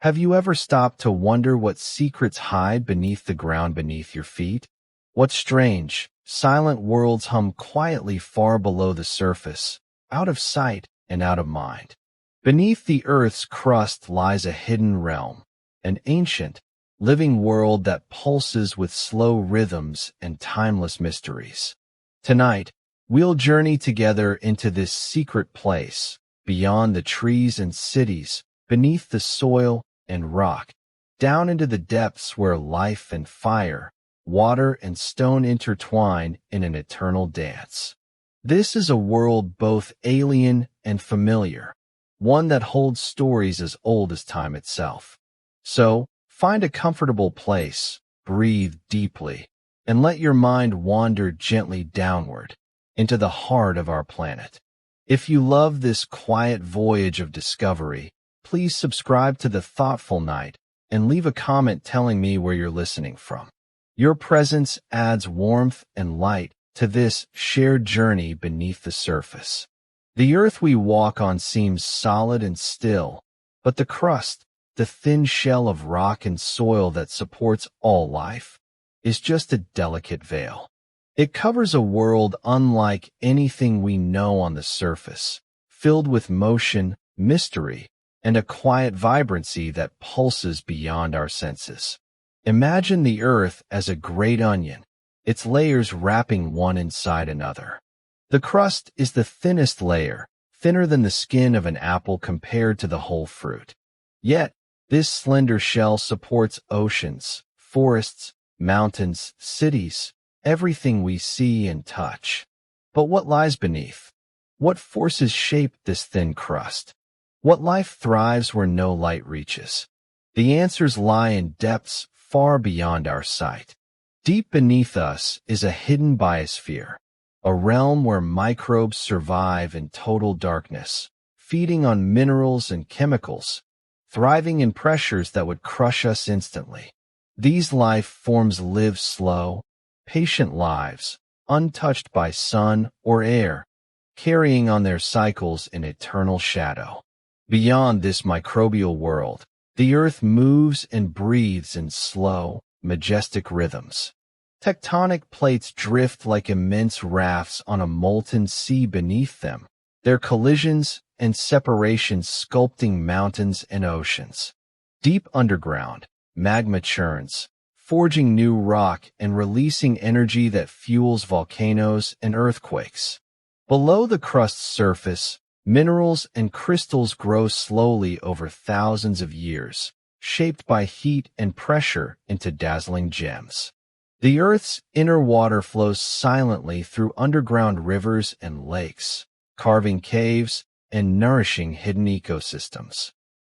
Have you ever stopped to wonder what secrets hide beneath the ground beneath your feet? What strange, silent worlds hum quietly far below the surface, out of sight and out of mind? Beneath the Earth's crust lies a hidden realm, an ancient, living world that pulses with slow rhythms and timeless mysteries. Tonight, we'll journey together into this secret place, beyond the trees and cities, beneath the soil and rock, down into the depths where life and fire, water and stone intertwine in an eternal dance. This is a world both alien and familiar, one that holds stories as old as time itself. So, find a comfortable place, breathe deeply, and let your mind wander gently downward into the heart of our planet. If you love this quiet voyage of discovery, please subscribe to The Thoughtful Night and leave a comment telling me where you're listening from. Your presence adds warmth and light to this shared journey beneath the surface. The earth we walk on seems solid and still, but the crust, the thin shell of rock and soil that supports all life, is just a delicate veil. It covers a world unlike anything we know on the surface, filled with motion, mystery, and a quiet vibrancy that pulses beyond our senses. Imagine the earth as a great onion, its layers wrapping one inside another. The crust is the thinnest layer, thinner than the skin of an apple compared to the whole fruit. Yet, this slender shell supports oceans, forests, mountains, cities, everything we see and touch. But what lies beneath? What forces shape this thin crust? What life thrives where no light reaches? The answers lie in depths far beyond our sight. Deep beneath us is a hidden biosphere, a realm where microbes survive in total darkness, feeding on minerals and chemicals, thriving in pressures that would crush us instantly. These life forms live slow, patient lives, untouched by sun or air, carrying on their cycles in eternal shadow. Beyond this microbial world, the earth moves and breathes in slow, majestic rhythms. Tectonic plates drift like immense rafts on a molten sea beneath them, their collisions and separations sculpting mountains and oceans. Deep underground, magma churns, forging new rock and releasing energy that fuels volcanoes and earthquakes. Below the crust's surface, minerals and crystals grow slowly over thousands of years, shaped by heat and pressure into dazzling gems. The Earth's inner water flows silently through underground rivers and lakes, carving caves and nourishing hidden ecosystems.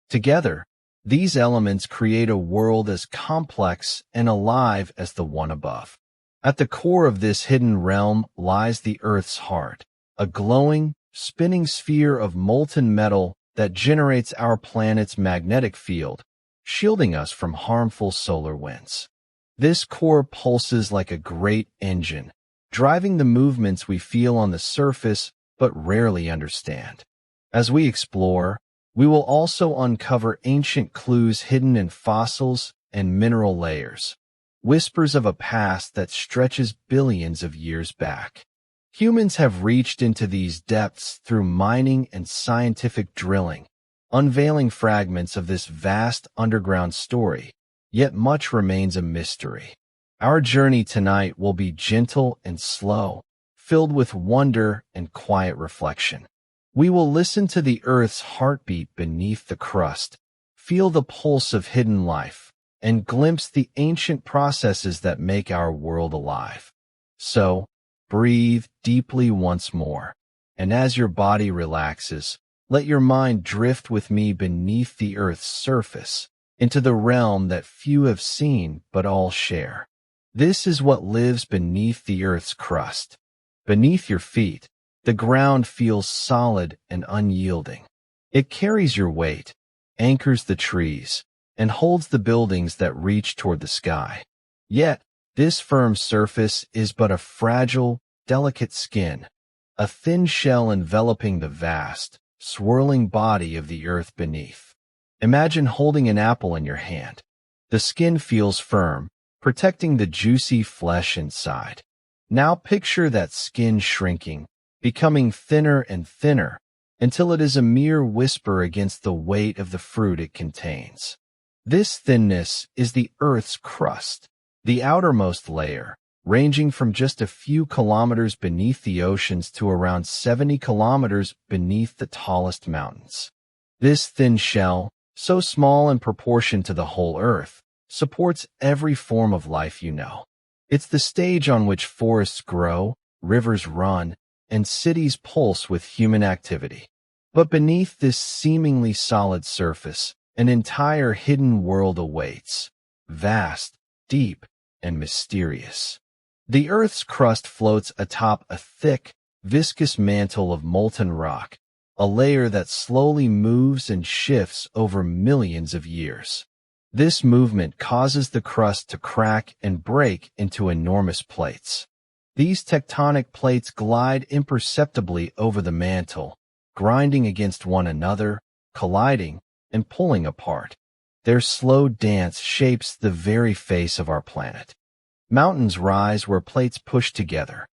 Together, these elements create a world as complex and alive as the one above. At the core of this hidden realm lies the Earth's heart, a glowing, spinning sphere of molten metal that generates our planet's magnetic field, shielding us from harmful solar winds. This core pulses like a great engine, driving the movements we feel on the surface but rarely understand. As we explore, we will also uncover ancient clues hidden in fossils and mineral layers, whispers of a past that stretches billions of years back. Humans have reached into these depths through mining and scientific drilling, unveiling fragments of this vast underground story, yet much remains a mystery. Our journey tonight will be gentle and slow, filled with wonder and quiet reflection. We will listen to the Earth's heartbeat beneath the crust, feel the pulse of hidden life, and glimpse the ancient processes that make our world alive. So, breathe deeply once more, and as your body relaxes, let your mind drift with me beneath the Earth's surface, into the realm that few have seen but all share. This is what lives beneath the Earth's crust. Beneath your feet, the ground feels solid and unyielding. It carries your weight, anchors the trees, and holds the buildings that reach toward the sky. Yet, this firm surface is but a fragile, delicate skin, a thin shell enveloping the vast, swirling body of the earth beneath. Imagine holding an apple in your hand. The skin feels firm, protecting the juicy flesh inside. Now picture that skin shrinking, becoming thinner and thinner, until it is a mere whisper against the weight of the fruit it contains. This thinness is the Earth's crust, the outermost layer, ranging from just a few kilometers beneath the oceans to around 70 kilometers beneath the tallest mountains. This thin shell, so small in proportion to the whole Earth, supports every form of life you know. It's the stage on which forests grow, rivers run, and cities pulse with human activity. But beneath this seemingly solid surface, an entire hidden world awaits, vast, deep, and mysterious. The Earth's crust floats atop a thick, viscous mantle of molten rock, a layer that slowly moves and shifts over millions of years. This movement causes the crust to crack and break into enormous plates. These tectonic plates glide imperceptibly over the mantle, grinding against one another, colliding, and pulling apart. Their slow dance shapes the very face of our planet. Mountains rise where plates push together.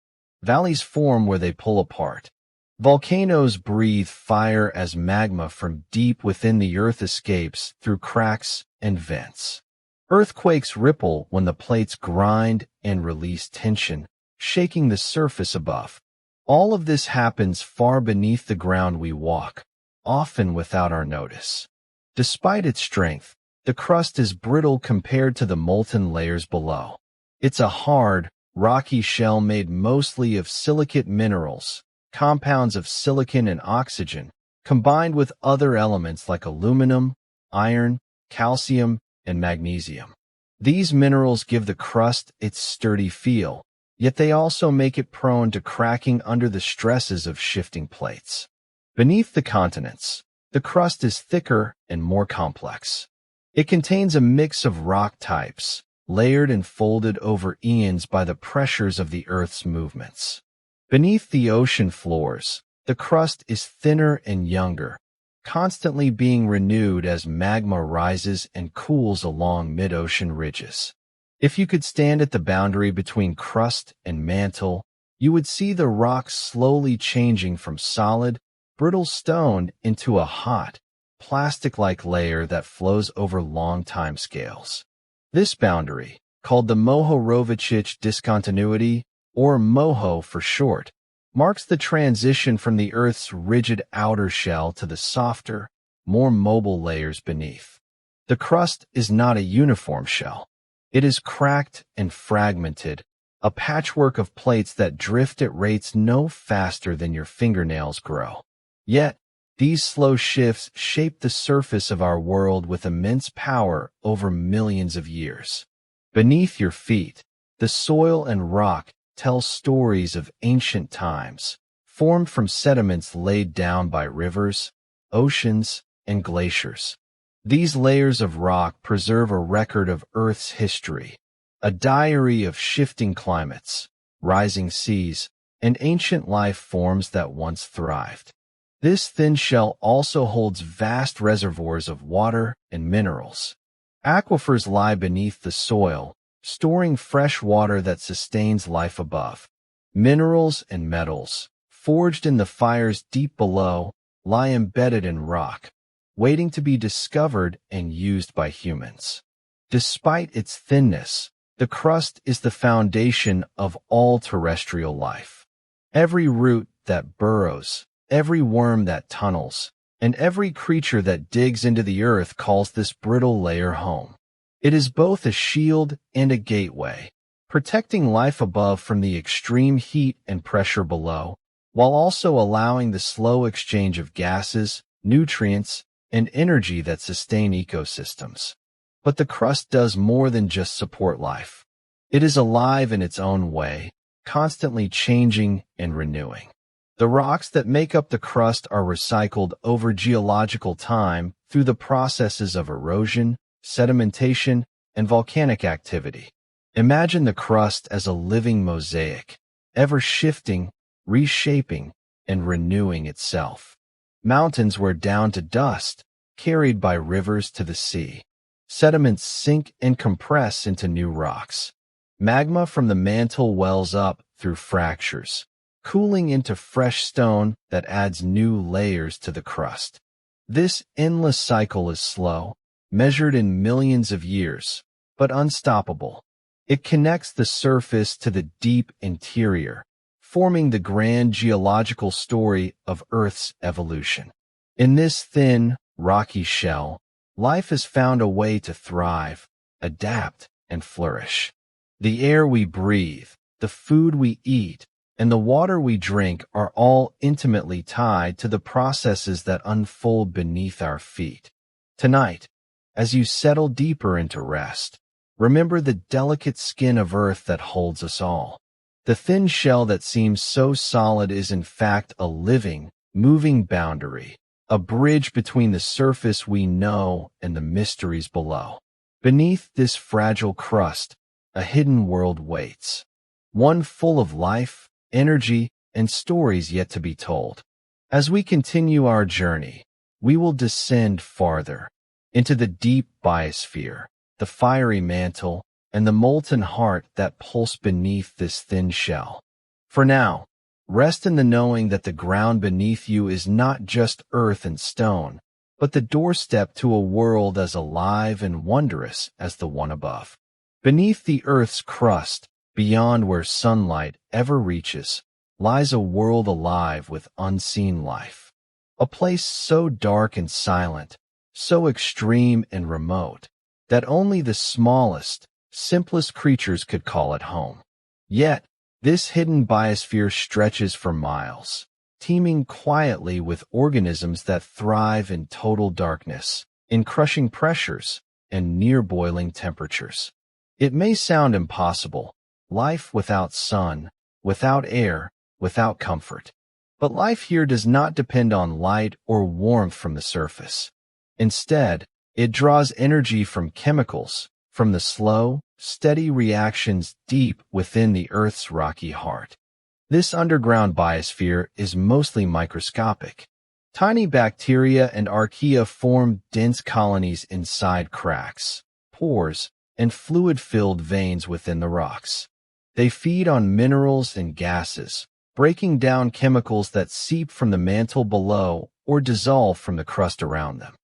Valleys form where they pull apart. Volcanoes breathe fire as magma from deep within the Earth escapes through cracks and vents. Earthquakes ripple when the plates grind and release tension, shaking the surface above. All of this happens far beneath the ground we walk, often without our notice. Despite its strength, the crust is brittle compared to the molten layers below. It's a hard, rocky shell made mostly of silicate minerals, compounds of silicon and oxygen, combined with other elements like aluminum, iron, calcium, and magnesium. These minerals give the crust its sturdy feel, yet they also make it prone to cracking under the stresses of shifting plates. Beneath the continents, the crust is thicker and more complex. It contains a mix of rock types, layered and folded over eons by the pressures of the Earth's movements. Beneath the ocean floors, the crust is thinner and younger, constantly being renewed as magma rises and cools along mid-ocean ridges. If you could stand at the boundary between crust and mantle, you would see the rock slowly changing from solid, brittle stone into a hot, plastic-like layer that flows over long time scales. This boundary, called the Mohorovičić discontinuity, or MOHO for short, marks the transition from the Earth's rigid outer shell to the softer, more mobile layers beneath. The crust is not a uniform shell. It is cracked and fragmented, a patchwork of plates that drift at rates no faster than your fingernails grow. Yet, these slow shifts shape the surface of our world with immense power over millions of years. Beneath your feet, the soil and rock tell stories of ancient times, formed from sediments laid down by rivers, oceans, and glaciers. These layers of rock preserve a record of Earth's history, a diary of shifting climates, rising seas, and ancient life forms that once thrived. This thin shell also holds vast reservoirs of water and minerals. Aquifers lie beneath the soil, storing fresh water that sustains life above. Minerals and metals, forged in the fires deep below, lie embedded in rock, waiting to be discovered and used by humans. Despite its thinness, the crust is the foundation of all terrestrial life. Every root that burrows, every worm that tunnels, and every creature that digs into the earth calls this brittle layer home. It is both a shield and a gateway, protecting life above from the extreme heat and pressure below, while also allowing the slow exchange of gases, nutrients, and energy that sustain ecosystems. But the crust does more than just support life. It is alive in its own way, constantly changing and renewing. The rocks that make up the crust are recycled over geological time through the processes of erosion, sedimentation, and volcanic activity. Imagine the crust as a living mosaic, ever shifting, reshaping, and renewing itself. Mountains wear down to dust, carried by rivers to the sea. Sediments sink and compress into new rocks. Magma from the mantle wells up through fractures, cooling into fresh stone that adds new layers to the crust. This endless cycle is slow, measured in millions of years, but unstoppable. It connects the surface to the deep interior, forming the grand geological story of Earth's evolution. In this thin, rocky shell, life has found a way to thrive, adapt, and flourish. The air we breathe, the food we eat, and the water we drink are all intimately tied to the processes that unfold beneath our feet. Tonight, as you settle deeper into rest, remember the delicate skin of Earth that holds us all. The thin shell that seems so solid is in fact a living, moving boundary, a bridge between the surface we know and the mysteries below. Beneath this fragile crust, a hidden world waits, one full of life, energy, and stories yet to be told. As we continue our journey, we will descend farther into the deep biosphere, the fiery mantle, and the molten heart that pulse beneath this thin shell. For now, rest in the knowing that the ground beneath you is not just earth and stone, but the doorstep to a world as alive and wondrous as the one above. Beneath the Earth's crust, beyond where sunlight ever reaches, lies a world alive with unseen life. A place so dark and silent, so extreme and remote, that only the smallest, simplest creatures could call it home. Yet, this hidden biosphere stretches for miles, teeming quietly with organisms that thrive in total darkness, in crushing pressures, and near-boiling temperatures. It may sound impossible, life without sun, without air, without comfort. But life here does not depend on light or warmth from the surface. Instead, it draws energy from chemicals, from the slow, steady reactions deep within the Earth's rocky heart. This underground biosphere is mostly microscopic. Tiny bacteria and archaea form dense colonies inside cracks, pores, and fluid-filled veins within the rocks. They feed on minerals and gases, breaking down chemicals that seep from the mantle below or dissolve from the crust around them.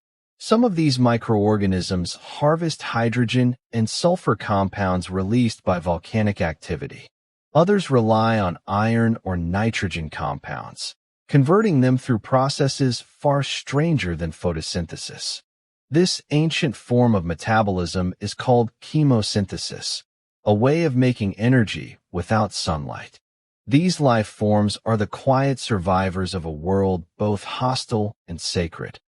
Some of these microorganisms harvest hydrogen and sulfur compounds released by volcanic activity. Others rely on iron or nitrogen compounds, converting them through processes far stranger than photosynthesis. This ancient form of metabolism is called chemosynthesis, a way of making energy without sunlight. These life forms are the quiet survivors of a world both hostile and sacred.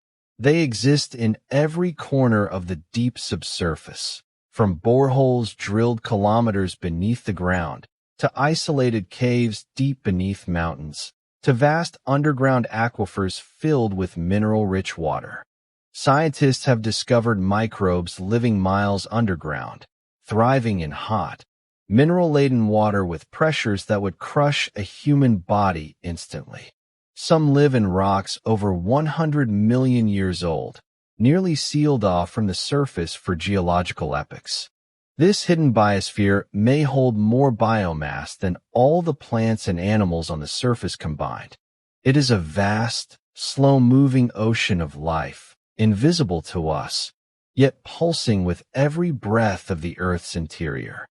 They exist in every corner of the deep subsurface, from boreholes drilled kilometers beneath the ground, to isolated caves deep beneath mountains, to vast underground aquifers filled with mineral-rich water. Scientists have discovered microbes living miles underground, thriving in hot, mineral-laden water with pressures that would crush a human body instantly. Some live in rocks over 100 million years old, nearly sealed off from the surface for geological epochs. This hidden biosphere may hold more biomass than all the plants and animals on the surface combined. It is a vast, slow-moving ocean of life, invisible to us, yet pulsing with every breath of the Earth's interior.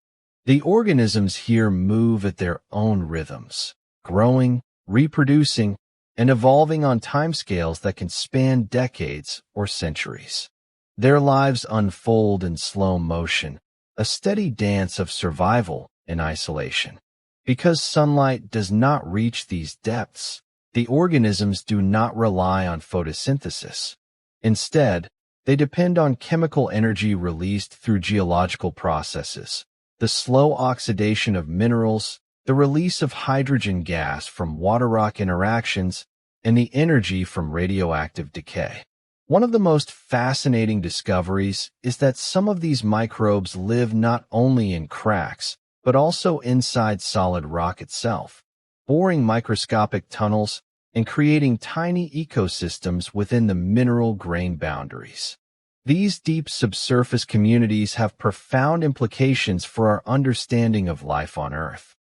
The organisms here move at their own rhythms, growing, reproducing, and evolving on timescales that can span decades or centuries. Their lives unfold in slow motion, a steady dance of survival and isolation. Because sunlight does not reach these depths, the organisms do not rely on photosynthesis. Instead, they depend on chemical energy released through geological processes, the slow oxidation of minerals, the release of hydrogen gas from water-rock interactions, and the energy from radioactive decay. One of the most fascinating discoveries is that some of these microbes live not only in cracks, but also inside solid rock itself. Boring microscopic tunnels, and creating tiny ecosystems within the mineral grain boundaries. These deep subsurface communities have profound implications for our understanding of life on Earth.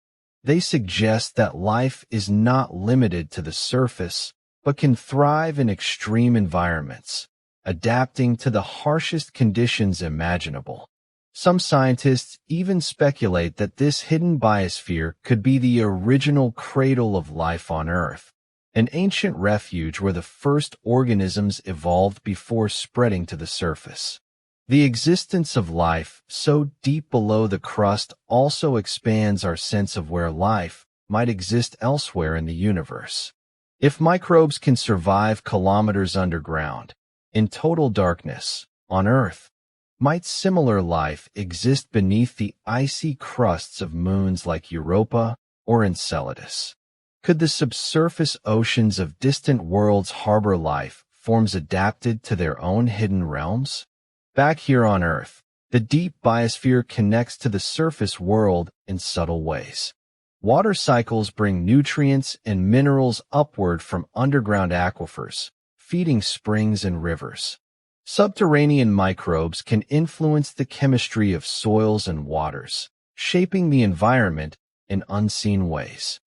They suggest that life is not limited to the surface, but can thrive in extreme environments, adapting to the harshest conditions imaginable. Some scientists even speculate that this hidden biosphere could be the original cradle of life on Earth, an ancient refuge where the first organisms evolved before spreading to the surface. The existence of life so deep below the crust also expands our sense of where life might exist elsewhere in the universe. If microbes can survive kilometers underground, in total darkness, on Earth, might similar life exist beneath the icy crusts of moons like Europa or Enceladus? Could the subsurface oceans of distant worlds harbor life forms adapted to their own hidden realms? Back here on Earth, the deep biosphere connects to the surface world in subtle ways. Water cycles bring nutrients and minerals upward from underground aquifers, feeding springs and rivers. Subterranean microbes can influence the chemistry of soils and waters, shaping the environment in unseen ways.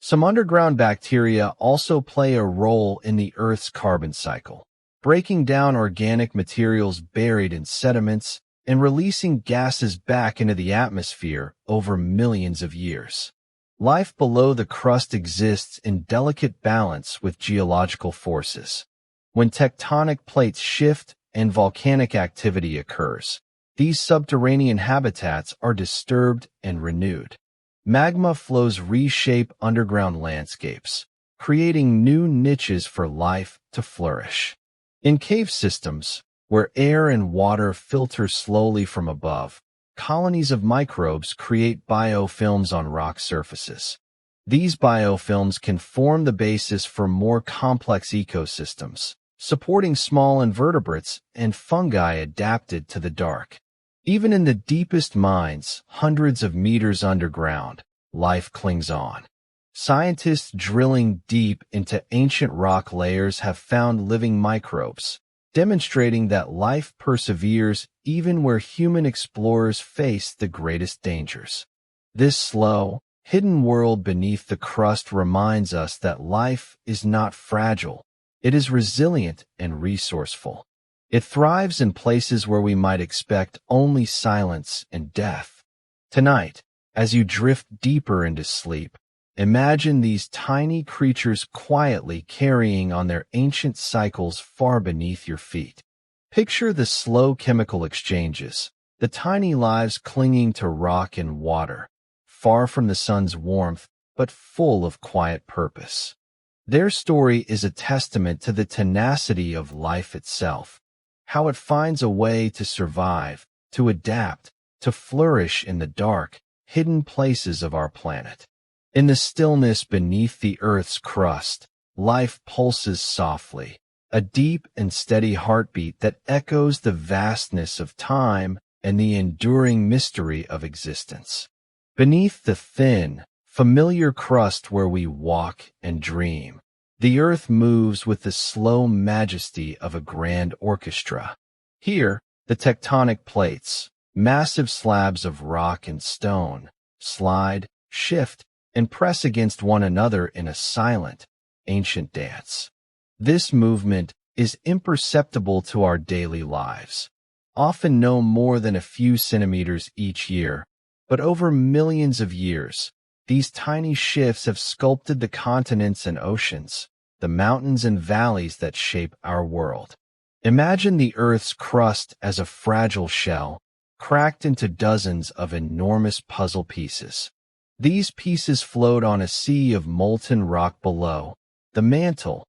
Some underground bacteria also play a role in the Earth's carbon cycle, breaking down organic materials buried in sediments and releasing gases back into the atmosphere over millions of years. Life below the crust exists in delicate balance with geological forces. When tectonic plates shift and volcanic activity occurs, these subterranean habitats are disturbed and renewed. Magma flows reshape underground landscapes, creating new niches for life to flourish. In cave systems, where air and water filter slowly from above, colonies of microbes create biofilms on rock surfaces. These biofilms can form the basis for more complex ecosystems, supporting small invertebrates and fungi adapted to the dark. Even in the deepest mines, hundreds of meters underground, life clings on. Scientists drilling deep into ancient rock layers have found living microbes, demonstrating that life perseveres even where human explorers face the greatest dangers. This slow, hidden world beneath the crust reminds us that life is not fragile. It is resilient and resourceful. It thrives in places where we might expect only silence and death. Tonight, as you drift deeper into sleep, imagine these tiny creatures quietly carrying on their ancient cycles far beneath your feet. Picture the slow chemical exchanges, the tiny lives clinging to rock and water, far from the sun's warmth, but full of quiet purpose. Their story is a testament to the tenacity of life itself, how it finds a way to survive, to adapt, to flourish in the dark, hidden places of our planet. In the stillness beneath the Earth's crust, life pulses softly, a deep and steady heartbeat that echoes the vastness of time and the enduring mystery of existence. Beneath the thin, familiar crust where we walk and dream, the Earth moves with the slow majesty of a grand orchestra. Here, the tectonic plates, massive slabs of rock and stone, slide, shift, and press against one another in a silent, ancient dance. This movement is imperceptible to our daily lives, often no more than a few centimeters each year, but over millions of years, these tiny shifts have sculpted the continents and oceans, the mountains and valleys that shape our world. Imagine the Earth's crust as a fragile shell, cracked into dozens of enormous puzzle pieces. These pieces float on a sea of molten rock below, the mantle,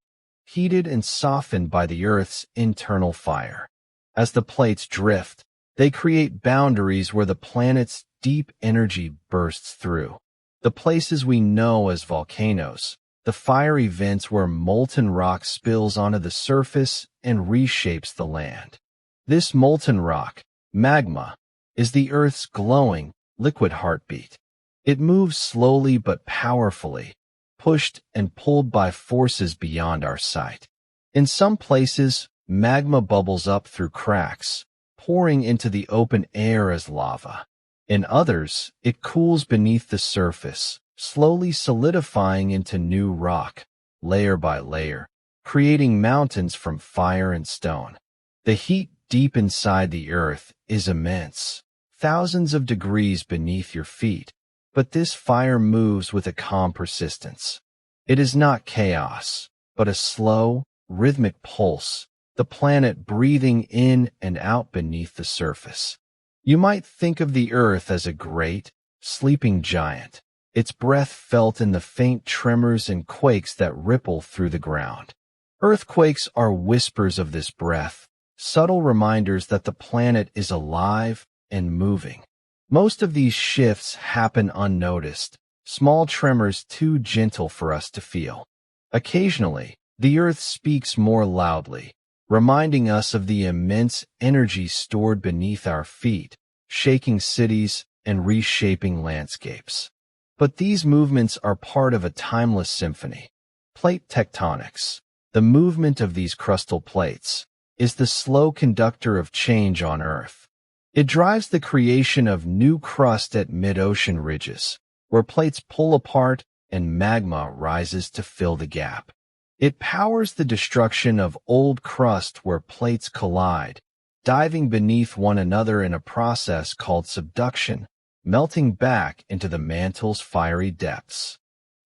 heated and softened by the Earth's internal fire. As the plates drift, they create boundaries where the planet's deep energy bursts through. The places we know as volcanoes, the fiery vents where molten rock spills onto the surface and reshapes the land. This molten rock, magma, is the Earth's glowing, liquid heartbeat. It moves slowly but powerfully, pushed and pulled by forces beyond our sight. In some places, magma bubbles up through cracks, pouring into the open air as lava. In others, it cools beneath the surface, slowly solidifying into new rock, layer by layer, creating mountains from fire and stone. The heat deep inside the earth is immense, thousands of degrees beneath your feet, but this fire moves with a calm persistence. It is not chaos, but a slow, rhythmic pulse, the planet breathing in and out beneath the surface. You might think of the earth as a great, sleeping giant, its breath felt in the faint tremors and quakes that ripple through the ground. Earthquakes are whispers of this breath, subtle reminders that the planet is alive and moving. Most of these shifts happen unnoticed, small tremors too gentle for us to feel. Occasionally, the earth speaks more loudly, reminding us of the immense energy stored beneath our feet, shaking cities and reshaping landscapes. But these movements are part of a timeless symphony. Plate tectonics, the movement of these crustal plates, is the slow conductor of change on Earth. It drives the creation of new crust at mid-ocean ridges, where plates pull apart and magma rises to fill the gap. It powers the destruction of old crust where plates collide, diving beneath one another in a process called subduction, melting back into the mantle's fiery depths.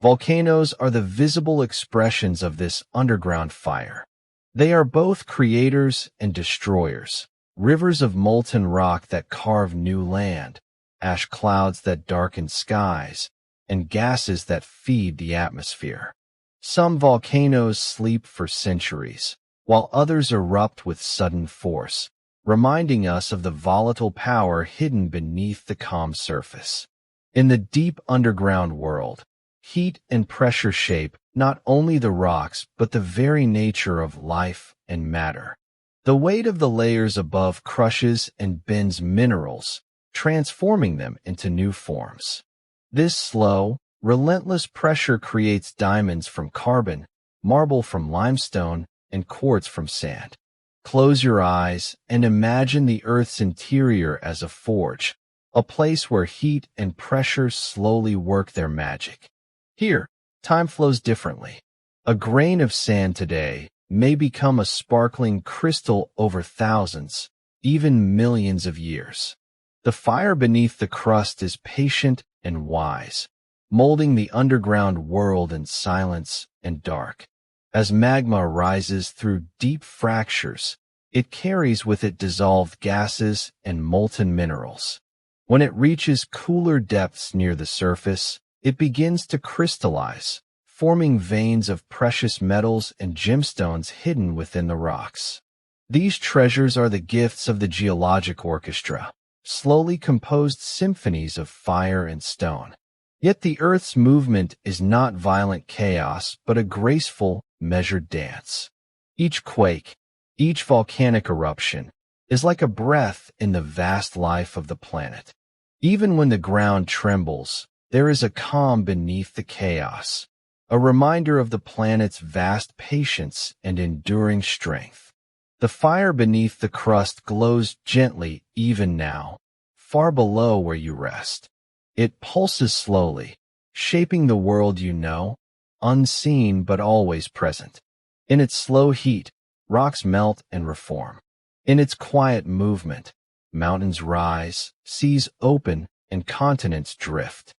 Volcanoes are the visible expressions of this underground fire. They are both creators and destroyers, rivers of molten rock that carve new land, ash clouds that darken skies, and gases that feed the atmosphere. Some volcanoes sleep for centuries, while others erupt with sudden force, reminding us of the volatile power hidden beneath the calm surface. In the deep underground world, heat and pressure shape not only the rocks but the very nature of life and matter. The weight of the layers above crushes and bends minerals, transforming them into new forms. This slow, relentless pressure creates diamonds from carbon, marble from limestone, and quartz from sand. Close your eyes and imagine the Earth's interior as a forge, a place where heat and pressure slowly work their magic. Here, time flows differently. A grain of sand today may become a sparkling crystal over thousands, even millions of years. The fire beneath the crust is patient and wise, molding the underground world in silence and dark. As magma rises through deep fractures, it carries with it dissolved gases and molten minerals. When it reaches cooler depths near the surface, it begins to crystallize, forming veins of precious metals and gemstones hidden within the rocks. These treasures are the gifts of the geologic orchestra, slowly composed symphonies of fire and stone. Yet the Earth's movement is not violent chaos, but a graceful, measured dance. Each quake, each volcanic eruption, is like a breath in the vast life of the planet. Even when the ground trembles, there is a calm beneath the chaos, a reminder of the planet's vast patience and enduring strength. The fire beneath the crust glows gently even now, far below where you rest. It pulses slowly, shaping the world you know, unseen but always present. In its slow heat, rocks melt and reform. In its quiet movement, mountains rise, seas open, and continents drift.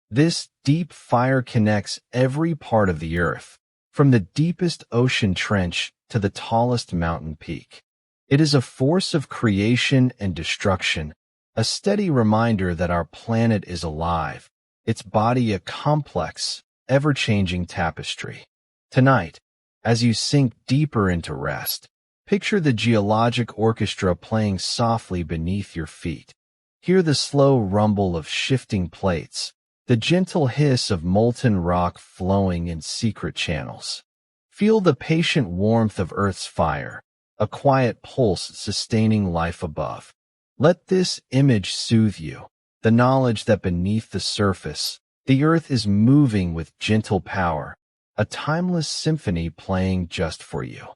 This deep fire connects every part of the Earth, from the deepest ocean trench to the tallest mountain peak. It is a force of creation and destruction, a steady reminder that our planet is alive, its body a complex, ever-changing tapestry. Tonight, as you sink deeper into rest, picture the geologic orchestra playing softly beneath your feet. Hear the slow rumble of shifting plates, the gentle hiss of molten rock flowing in secret channels. Feel the patient warmth of Earth's fire, a quiet pulse sustaining life above. Let this image soothe you, the knowledge that beneath the surface, The earth is moving with gentle power, a timeless symphony playing just for you.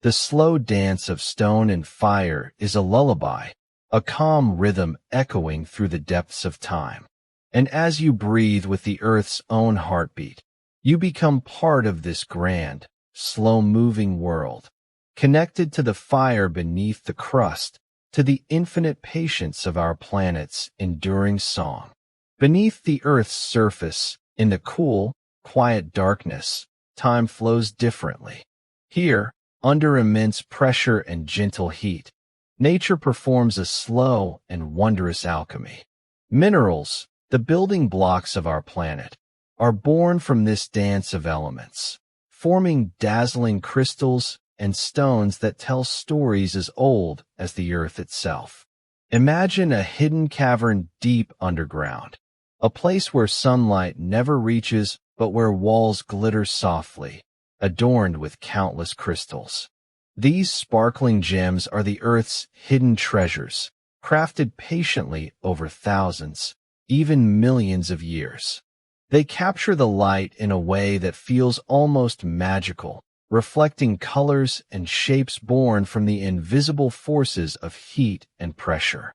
The slow dance of stone and fire is a lullaby, a calm rhythm echoing through the depths of time. And as you breathe with the earth's own heartbeat, you become part of this grand, slow-moving world, connected to the fire beneath the crust, to the infinite patience of our planet's enduring song. Beneath the Earth's surface, in the cool, quiet darkness, time flows differently. Here, under immense pressure and gentle heat, nature performs a slow and wondrous alchemy. Minerals, the building blocks of our planet, are born from this dance of elements, forming dazzling crystals and stones that tell stories as old as the Earth itself. Imagine a hidden cavern deep underground, a place where sunlight never reaches but where walls glitter softly, adorned with countless crystals. These sparkling gems are the Earth's hidden treasures, crafted patiently over thousands, even millions of years. They capture the light in a way that feels almost magical, reflecting colors and shapes born from the invisible forces of heat and pressure.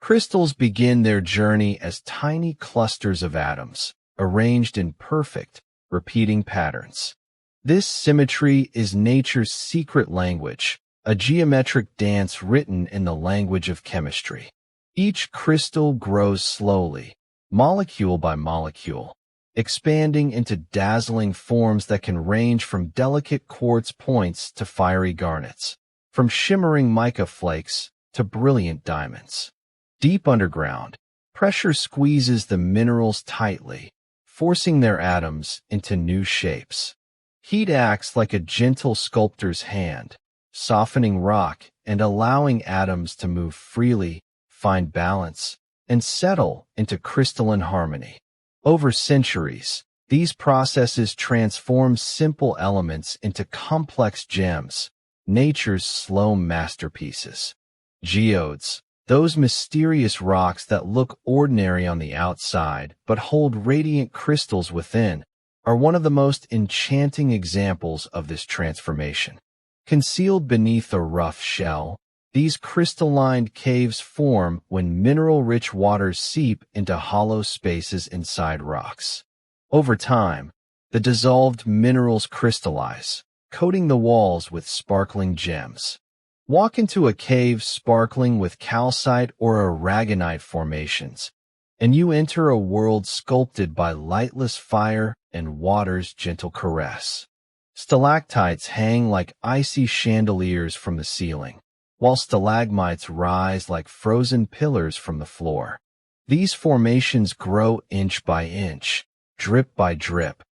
Crystals begin their journey as tiny clusters of atoms, arranged in perfect, repeating patterns. This symmetry is nature's secret language, a geometric dance written in the language of chemistry. Each crystal grows slowly, molecule by molecule, expanding into dazzling forms that can range from delicate quartz points to fiery garnets, from shimmering mica flakes to brilliant diamonds. Deep underground, pressure squeezes the minerals tightly, forcing their atoms into new shapes. Heat acts like a gentle sculptor's hand, softening rock and allowing atoms to move freely, find balance, and settle into crystalline harmony. Over centuries, these processes transform simple elements into complex gems, nature's slow masterpieces. Geodes, those mysterious rocks that look ordinary on the outside but hold radiant crystals within, are one of the most enchanting examples of this transformation. Concealed beneath a rough shell, these crystalline caves form when mineral-rich waters seep into hollow spaces inside rocks. Over time, the dissolved minerals crystallize, coating the walls with sparkling gems. Walk into a cave sparkling with calcite or aragonite formations, and you enter a world sculpted by lightless fire and water's gentle caress. Stalactites hang like icy chandeliers from the ceiling, while stalagmites rise like frozen pillars from the floor. These formations grow inch by inch, drip by drip,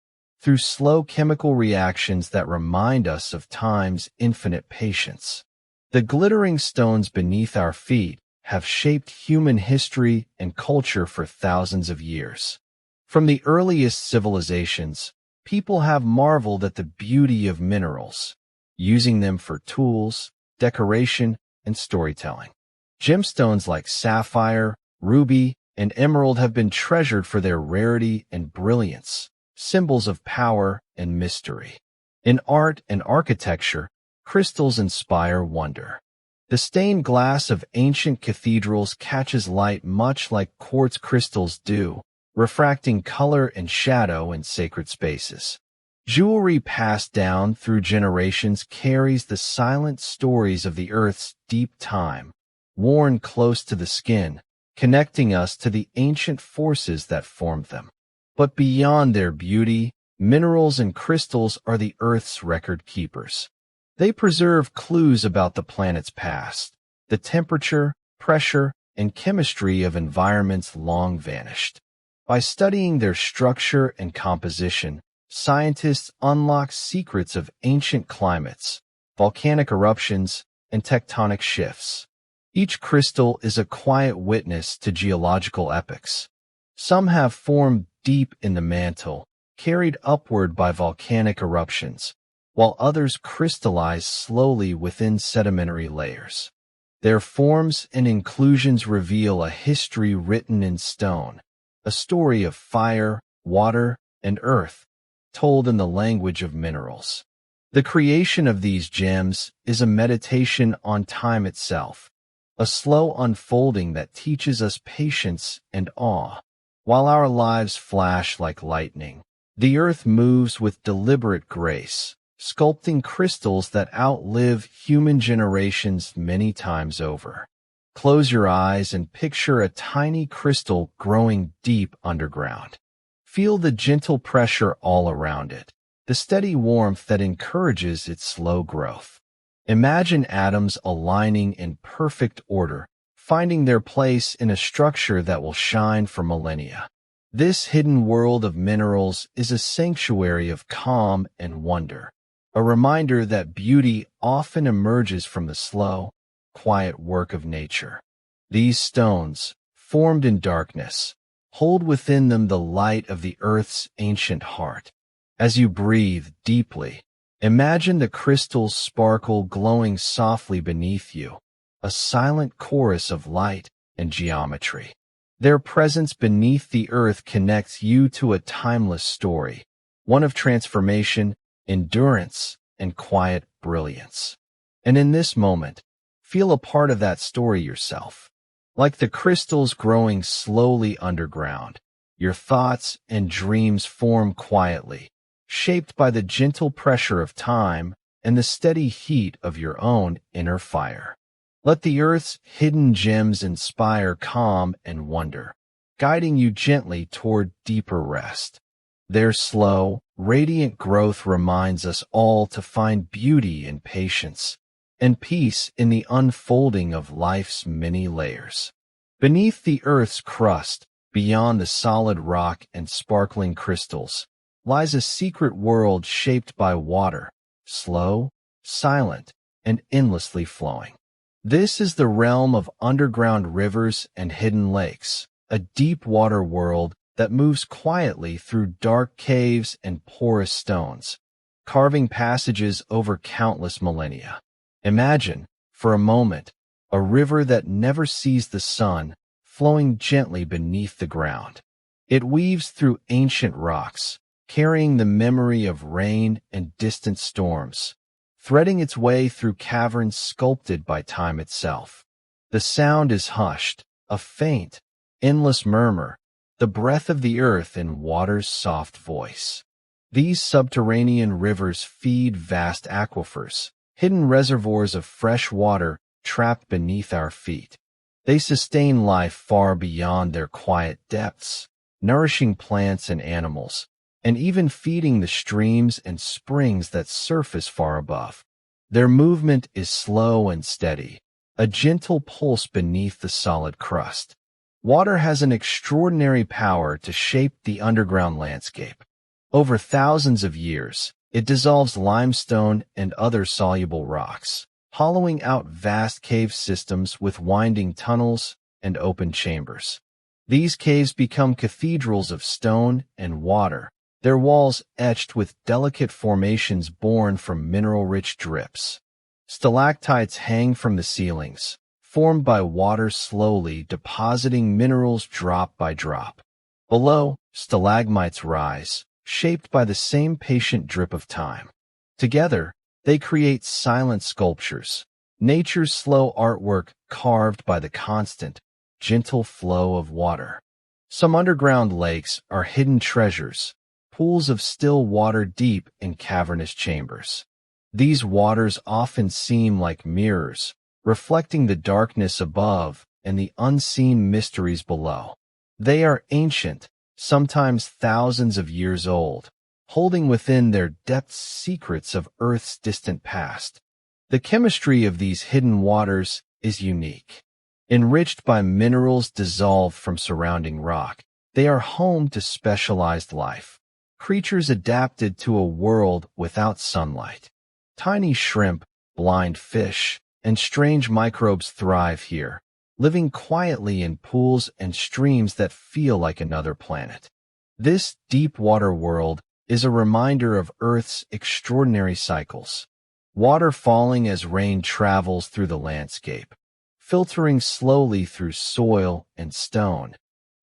through slow chemical reactions that remind us of time's infinite patience. The glittering stones beneath our feet have shaped human history and culture for thousands of years. From the earliest civilizations, people have marveled at the beauty of minerals, using them for tools, decoration, and storytelling. Gemstones like sapphire, ruby, and emerald have been treasured for their rarity and brilliance, symbols of power and mystery. In art and architecture, crystals inspire wonder. The stained glass of ancient cathedrals catches light much like quartz crystals do, refracting color and shadow in sacred spaces. Jewelry passed down through generations carries the silent stories of the Earth's deep time, worn close to the skin, connecting us to the ancient forces that formed them. But beyond their beauty, minerals and crystals are the Earth's record keepers. They preserve clues about the planet's past, the temperature, pressure, and chemistry of environments long vanished. By studying their structure and composition, scientists unlock secrets of ancient climates, volcanic eruptions, and tectonic shifts. Each crystal is a quiet witness to geological epochs. Some have formed deep in the mantle, carried upward by volcanic eruptions, while others crystallize slowly within sedimentary layers. Their forms and inclusions reveal a history written in stone, a story of fire, water, and earth, told in the language of minerals. The creation of these gems is a meditation on time itself, a slow unfolding that teaches us patience and awe. While our lives flash like lightning, the earth moves with deliberate grace, sculpting crystals that outlive human generations many times over. Close your eyes and picture a tiny crystal growing deep underground. Feel the gentle pressure all around it, the steady warmth that encourages its slow growth. Imagine atoms aligning in perfect order, finding their place in a structure that will shine for millennia. This hidden world of minerals is a sanctuary of calm and wonder, a reminder that beauty often emerges from the slow, quiet work of nature. These stones, formed in darkness, hold within them the light of the earth's ancient heart. As you breathe deeply, imagine the crystals sparkle glowing softly beneath you, a silent chorus of light and geometry. Their presence beneath the earth connects you to a timeless story, one of transformation, endurance, and quiet brilliance. And in this moment, feel a part of that story yourself. Like the crystals growing slowly underground, your thoughts and dreams form quietly, shaped by the gentle pressure of time and the steady heat of your own inner fire. Let the earth's hidden gems inspire calm and wonder, guiding you gently toward deeper rest. Their slow, radiant growth reminds us all to find beauty in patience and peace in the unfolding of life's many layers. Beneath the earth's crust, beyond the solid rock and sparkling crystals, lies a secret world shaped by water, slow, silent, and endlessly flowing. This is the realm of underground rivers and hidden lakes, a deep water world that moves quietly through dark caves and porous stones, carving passages over countless millennia. Imagine, for a moment, a river that never sees the sun, flowing gently beneath the ground. It weaves through ancient rocks, carrying the memory of rain and distant storms, threading its way through caverns sculpted by time itself. The sound is hushed, a faint, endless murmur, the breath of the earth in water's soft voice. These subterranean rivers feed vast aquifers, hidden reservoirs of fresh water trapped beneath our feet. They sustain life far beyond their quiet depths, nourishing plants and animals, and even feeding the streams and springs that surface far above. Their movement is slow and steady, a gentle pulse beneath the solid crust. Water has an extraordinary power to shape the underground landscape. Over thousands of years, it dissolves limestone and other soluble rocks, hollowing out vast cave systems with winding tunnels and open chambers. These caves become cathedrals of stone and water, their walls etched with delicate formations born from mineral-rich drips. Stalactites hang from the ceilings, formed by water slowly depositing minerals drop by drop. Below, stalagmites rise, shaped by the same patient drip of time. Together, they create silent sculptures, nature's slow artwork carved by the constant, gentle flow of water. Some underground lakes are hidden treasures, pools of still water deep in cavernous chambers. These waters often seem like mirrors, reflecting the darkness above and the unseen mysteries below. They are ancient, sometimes thousands of years old, holding within their depths secrets of Earth's distant past. The chemistry of these hidden waters is unique. Enriched by minerals dissolved from surrounding rock, they are home to specialized life, creatures adapted to a world without sunlight. Tiny shrimp, blind fish, and strange microbes thrive here, living quietly in pools and streams that feel like another planet. This deep water world is a reminder of Earth's extraordinary cycles. Water falling as rain travels through the landscape, filtering slowly through soil and stone,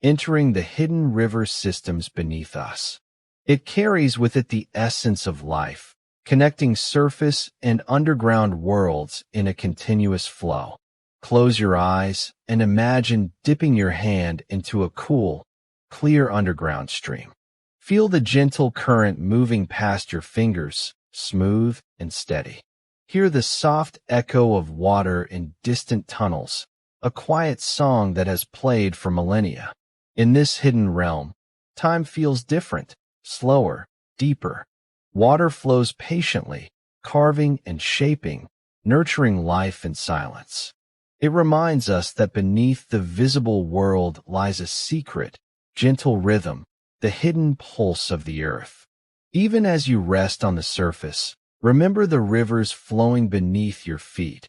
entering the hidden river systems beneath us. It carries with it the essence of life, connecting surface and underground worlds in a continuous flow. Close your eyes and imagine dipping your hand into a cool, clear underground stream. Feel the gentle current moving past your fingers, smooth and steady. Hear the soft echo of water in distant tunnels, a quiet song that has played for millennia. In this hidden realm, time feels different, slower, deeper. Water flows patiently, carving and shaping, nurturing life in silence. It reminds us that beneath the visible world lies a secret, gentle rhythm, the hidden pulse of the earth. Even as you rest on the surface, remember the rivers flowing beneath your feet,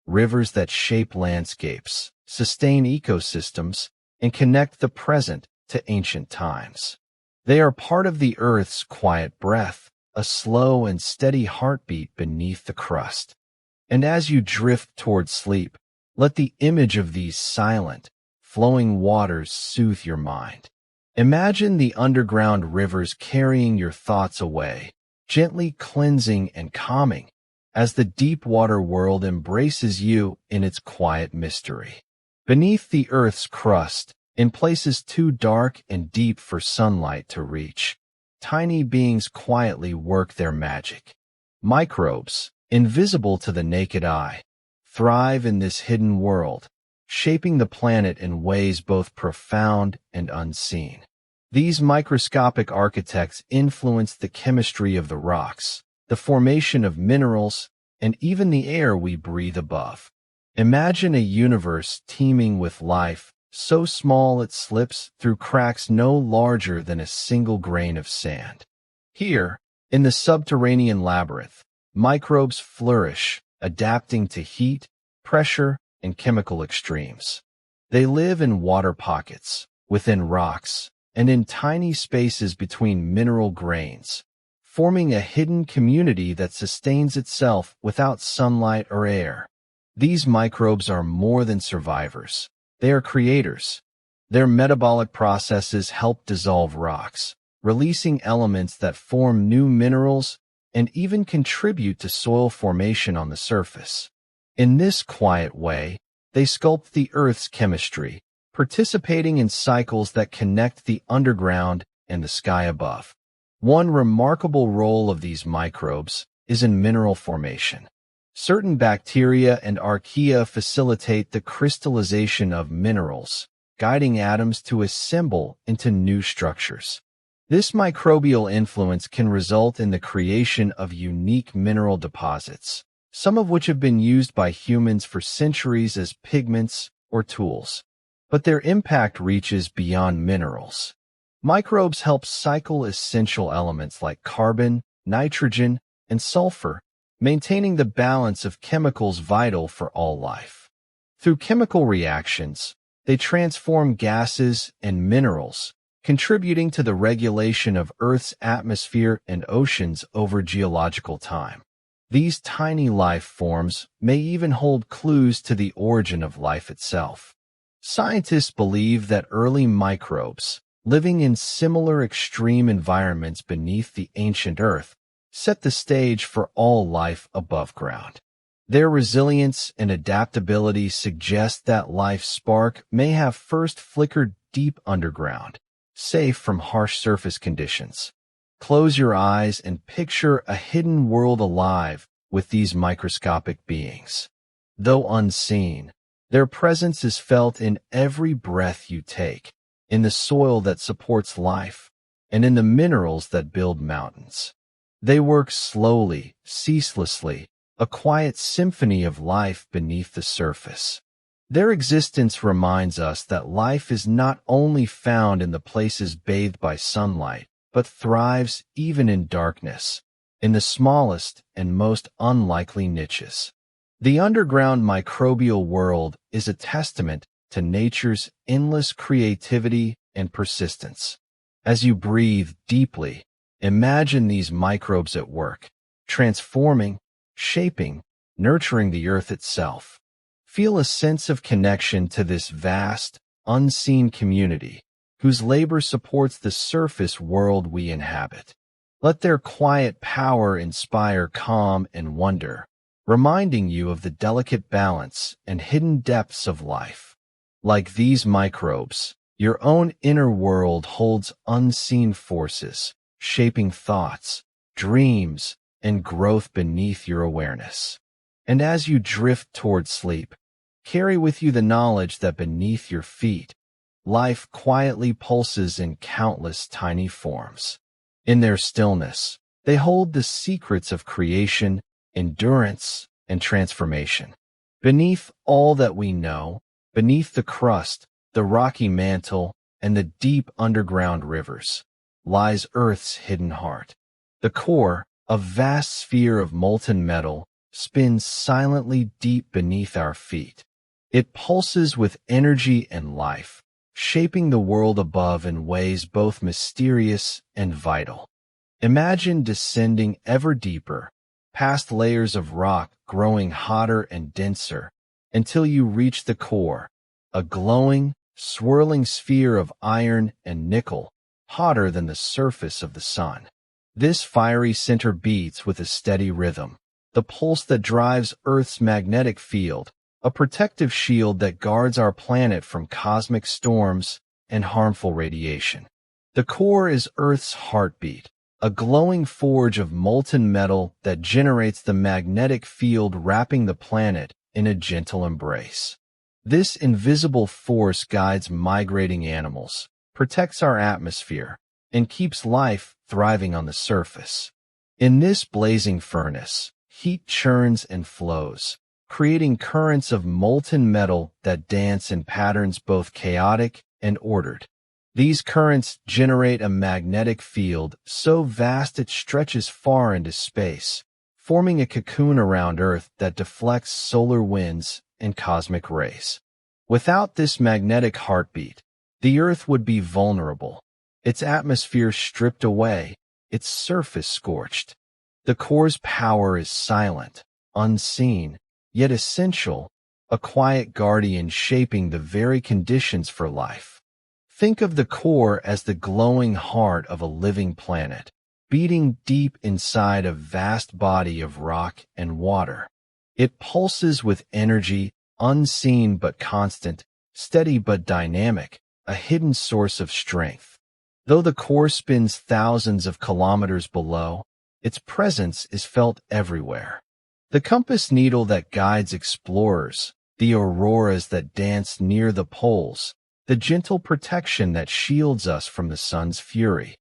rivers that shape landscapes, sustain ecosystems, and connect the present to ancient times. They are part of the earth's quiet breath, a slow and steady heartbeat beneath the crust. And as you drift toward sleep, let the image of these silent, flowing waters soothe your mind. Imagine the underground rivers carrying your thoughts away, gently cleansing and calming, as the deep water world embraces you in its quiet mystery. Beneath the earth's crust, in places too dark and deep for sunlight to reach, tiny beings quietly work their magic. Microbes, invisible to the naked eye, thrive in this hidden world, shaping the planet in ways both profound and unseen. These microscopic architects influence the chemistry of the rocks, the formation of minerals, and even the air we breathe above. Imagine a universe teeming with life, so small it slips through cracks no larger than a single grain of sand. Here, in the subterranean labyrinth, microbes flourish, adapting to heat, pressure, and chemical extremes. They live in water pockets, within rocks, and in tiny spaces between mineral grains, forming a hidden community that sustains itself without sunlight or air. These microbes are more than survivors. They are creators. Their metabolic processes help dissolve rocks, releasing elements that form new minerals and even contribute to soil formation on the surface. In this quiet way, they sculpt the Earth's chemistry, participating in cycles that connect the underground and the sky above. One remarkable role of these microbes is in mineral formation. Certain bacteria and archaea facilitate the crystallization of minerals, guiding atoms to assemble into new structures. This microbial influence can result in the creation of unique mineral deposits, some of which have been used by humans for centuries as pigments or tools. But their impact reaches beyond minerals. Microbes help cycle essential elements like carbon, nitrogen, and sulfur, maintaining the balance of chemicals vital for all life. Through chemical reactions, they transform gases and minerals, contributing to the regulation of Earth's atmosphere and oceans over geological time. These tiny life forms may even hold clues to the origin of life itself. Scientists believe that early microbes, living in similar extreme environments beneath the ancient Earth, set the stage for all life above ground. Their resilience and adaptability suggest that life's spark may have first flickered deep underground, safe from harsh surface conditions. Close your eyes and picture a hidden world alive with these microscopic beings. Though unseen, their presence is felt in every breath you take, in the soil that supports life, and in the minerals that build mountains. They work slowly, ceaselessly, a quiet symphony of life beneath the surface. Their existence reminds us that life is not only found in the places bathed by sunlight, but thrives even in darkness, in the smallest and most unlikely niches. The underground microbial world is a testament to nature's endless creativity and persistence. As you breathe deeply, imagine these microbes at work, transforming, shaping, nurturing the earth itself. Feel a sense of connection to this vast, unseen community, whose labor supports the surface world we inhabit. Let their quiet power inspire calm and wonder, reminding you of the delicate balance and hidden depths of life. Like these microbes, your own inner world holds unseen forces, shaping thoughts, dreams, and growth beneath your awareness. And as you drift toward sleep, carry with you the knowledge that beneath your feet, life quietly pulses in countless tiny forms. In their stillness, they hold the secrets of creation, endurance, and transformation. Beneath all that we know, beneath the crust, the rocky mantle, and the deep underground rivers, lies Earth's hidden heart. The core, a vast sphere of molten metal, spins silently deep beneath our feet. It pulses with energy and life, shaping the world above in ways both mysterious and vital. Imagine descending ever deeper, past layers of rock growing hotter and denser, until you reach the core, a glowing, swirling sphere of iron and nickel, hotter than the surface of the sun. This fiery center beats with a steady rhythm, the pulse that drives Earth's magnetic field, a protective shield that guards our planet from cosmic storms and harmful radiation. The core is Earth's heartbeat, a glowing forge of molten metal that generates the magnetic field wrapping the planet in a gentle embrace. This invisible force guides migrating animals, protects our atmosphere, and keeps life thriving on the surface. In this blazing furnace, heat churns and flows, creating currents of molten metal that dance in patterns both chaotic and ordered. These currents generate a magnetic field so vast it stretches far into space, forming a cocoon around Earth that deflects solar winds and cosmic rays. Without this magnetic heartbeat, the Earth would be vulnerable, its atmosphere stripped away, its surface scorched. The core's power is silent, unseen, yet essential, a quiet guardian shaping the very conditions for life. Think of the core as the glowing heart of a living planet, beating deep inside a vast body of rock and water. It pulses with energy, unseen but constant, steady but dynamic, a hidden source of strength. Though the core spins thousands of kilometers below, its presence is felt everywhere. The compass needle that guides explorers, the auroras that dance near the poles, the gentle protection that shields us from the sun's fury.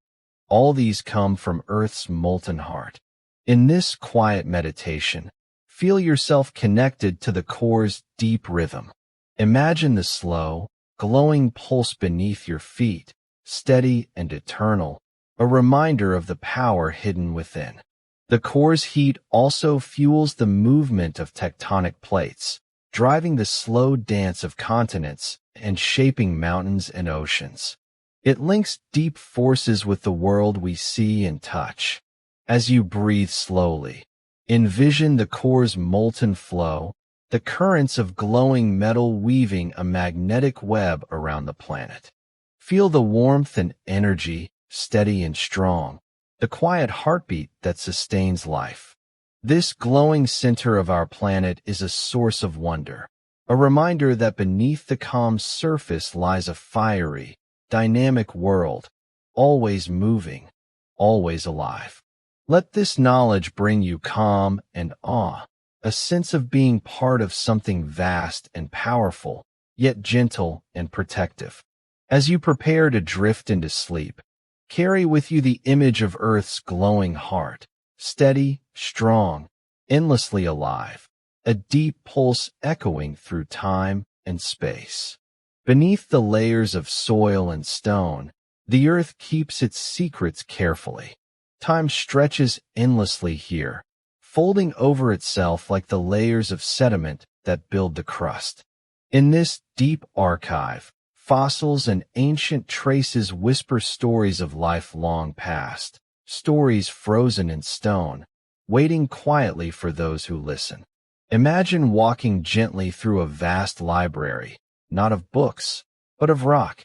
All these come from Earth's molten heart. In this quiet meditation, feel yourself connected to the core's deep rhythm. Imagine the slow, glowing pulse beneath your feet, steady and eternal, a reminder of the power hidden within. The core's heat also fuels the movement of tectonic plates, driving the slow dance of continents and shaping mountains and oceans. It links deep forces with the world we see and touch. As you breathe slowly, envision the core's molten flow, the currents of glowing metal weaving a magnetic web around the planet. Feel the warmth and energy, steady and strong, the quiet heartbeat that sustains life. This glowing center of our planet is a source of wonder, a reminder that beneath the calm surface lies a fiery, dynamic world, always moving, always alive. Let this knowledge bring you calm and awe, a sense of being part of something vast and powerful, yet gentle and protective. As you prepare to drift into sleep, carry with you the image of Earth's glowing heart, steady, strong, endlessly alive, a deep pulse echoing through time and space. Beneath the layers of soil and stone, the Earth keeps its secrets carefully. Time stretches endlessly here, folding over itself like the layers of sediment that build the crust. In this deep archive, fossils and ancient traces whisper stories of life long past, stories frozen in stone, waiting quietly for those who listen. Imagine walking gently through a vast library, not of books, but of rock.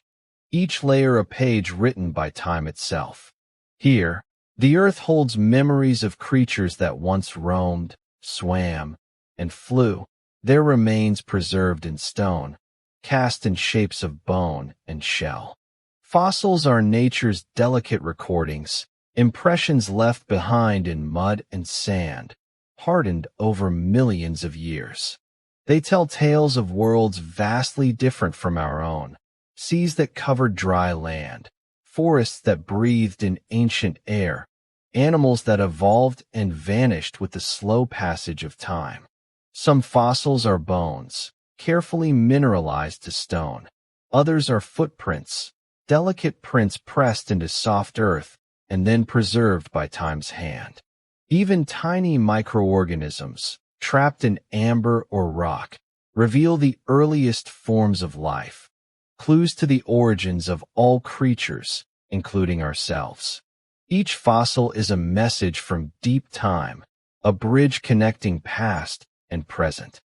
each layer a page written by time itself. Here, the earth holds memories of creatures that once roamed, swam, and flew, their remains preserved in stone, cast in shapes of bone and shell. Fossils are nature's delicate recordings, impressions left behind in mud and sand, hardened over millions of years. They tell tales of worlds vastly different from our own, seas that covered dry land, forests that breathed in ancient air, animals that evolved and vanished with the slow passage of time. Some fossils are bones, carefully mineralized to stone. Others are footprints, delicate prints pressed into soft earth and then preserved by time's hand. Even tiny microorganisms, trapped in amber or rock, reveal the earliest forms of life, clues to the origins of all creatures, including ourselves. Each fossil is a message from deep time, a bridge connecting past and present.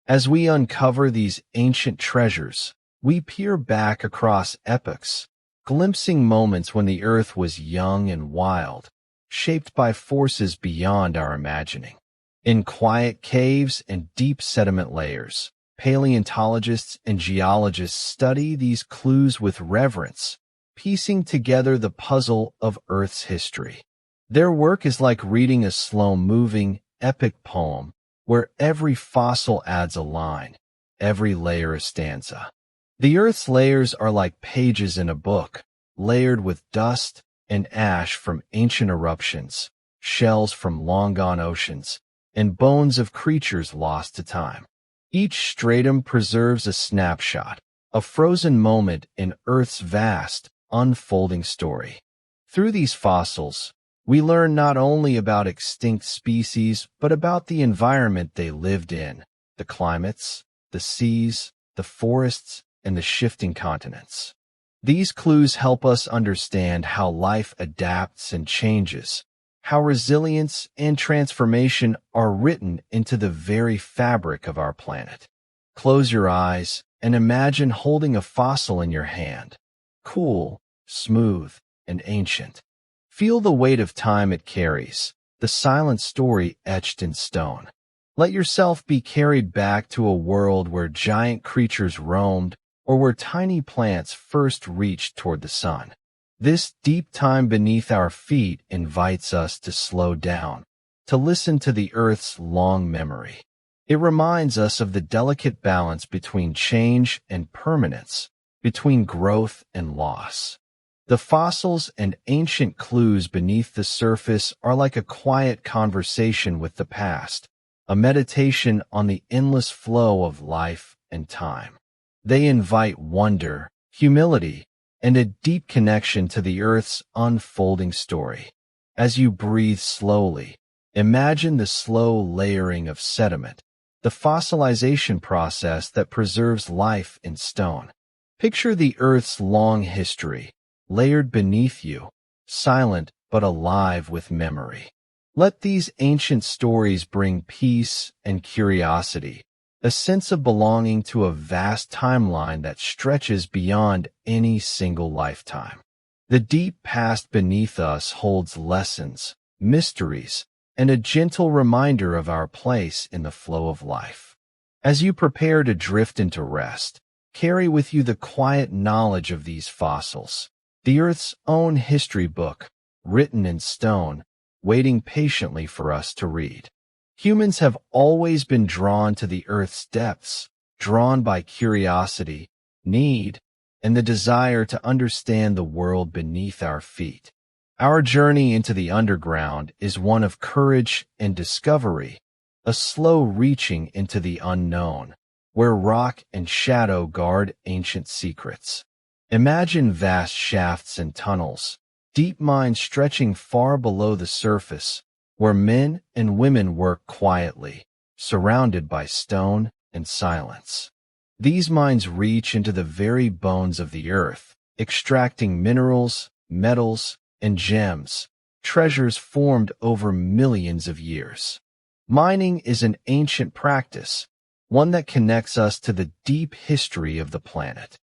As we uncover these ancient treasures, we peer back across epochs, glimpsing moments when the earth was young and wild, shaped by forces beyond our imagining. In quiet caves and deep sediment layers, paleontologists and geologists study these clues with reverence, piecing together the puzzle of Earth's history. Their work is like reading a slow-moving, epic poem where every fossil adds a line, every layer a stanza. The Earth's layers are like pages in a book, layered with dust and ash from ancient eruptions, shells from long-gone oceans, and bones of creatures lost to time. Each stratum preserves a snapshot, a frozen moment in Earth's vast, unfolding story. Through these fossils, we learn not only about extinct species, but about the environment they lived in, the climates, the seas, the forests, and the shifting continents. These clues help us understand how life adapts and changes, how resilience and transformation are written into the very fabric of our planet. Close your eyes and imagine holding a fossil in your hand, cool, smooth, and ancient. Feel the weight of time it carries, the silent story etched in stone. Let yourself be carried back to a world where giant creatures roamed or where tiny plants first reached toward the sun. This deep time beneath our feet invites us to slow down, to listen to the Earth's long memory. It reminds us of the delicate balance between change and permanence, between growth and loss. The fossils and ancient clues beneath the surface are like a quiet conversation with the past, a meditation on the endless flow of life and time. They invite wonder, humility, and a deep connection to the Earth's unfolding story. As you breathe slowly, imagine the slow layering of sediment, the fossilization process that preserves life in stone. Picture the Earth's long history, layered beneath you, silent but alive with memory. Let these ancient stories bring peace and curiosity, a sense of belonging to a vast timeline that stretches beyond any single lifetime. The deep past beneath us holds lessons, mysteries, and a gentle reminder of our place in the flow of life. As you prepare to drift into rest, carry with you the quiet knowledge of these fossils, the Earth's own history book, written in stone, waiting patiently for us to read. Humans have always been drawn to the Earth's depths, drawn by curiosity, need, and the desire to understand the world beneath our feet. Our journey into the underground is one of courage and discovery, a slow reaching into the unknown, where rock and shadow guard ancient secrets. Imagine vast shafts and tunnels, deep mines stretching far below the surface, where men and women work quietly, surrounded by stone and silence. These mines reach into the very bones of the earth, extracting minerals, metals, and gems, treasures formed over millions of years. Mining is an ancient practice, one that connects us to the deep history of the planet.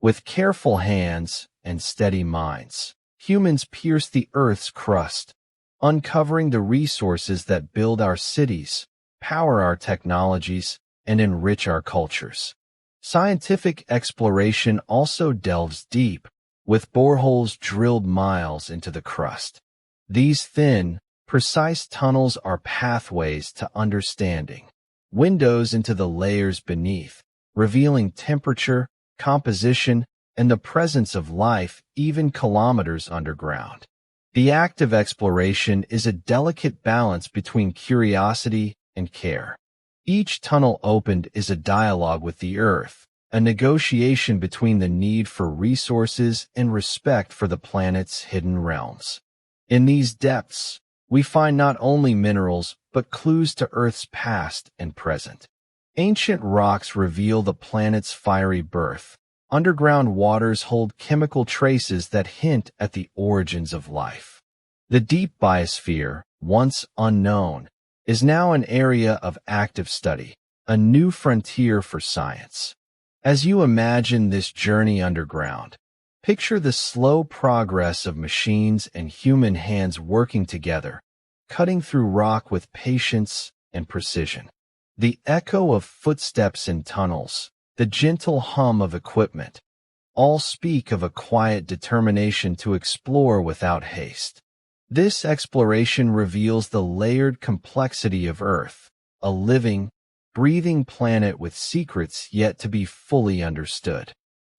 With careful hands and steady minds, humans pierce the Earth's crust, uncovering the resources that build our cities, power our technologies, and enrich our cultures. Scientific exploration also delves deep, with boreholes drilled miles into the crust. These thin, precise tunnels are pathways to understanding, windows into the layers beneath, revealing temperature, composition, and the presence of life even kilometers underground. The act of exploration is a delicate balance between curiosity and care. Each tunnel opened is a dialogue with the Earth, a negotiation between the need for resources and respect for the planet's hidden realms. In these depths, we find not only minerals but clues to Earth's past and present. Ancient rocks reveal the planet's fiery birth. Underground waters hold chemical traces that hint at the origins of life. The deep biosphere, once unknown, is now an area of active study, a new frontier for science. As you imagine this journey underground, picture the slow progress of machines and human hands working together, cutting through rock with patience and precision. The echo of footsteps in tunnels, the gentle hum of equipment, all speak of a quiet determination to explore without haste. This exploration reveals the layered complexity of Earth, a living, breathing planet with secrets yet to be fully understood.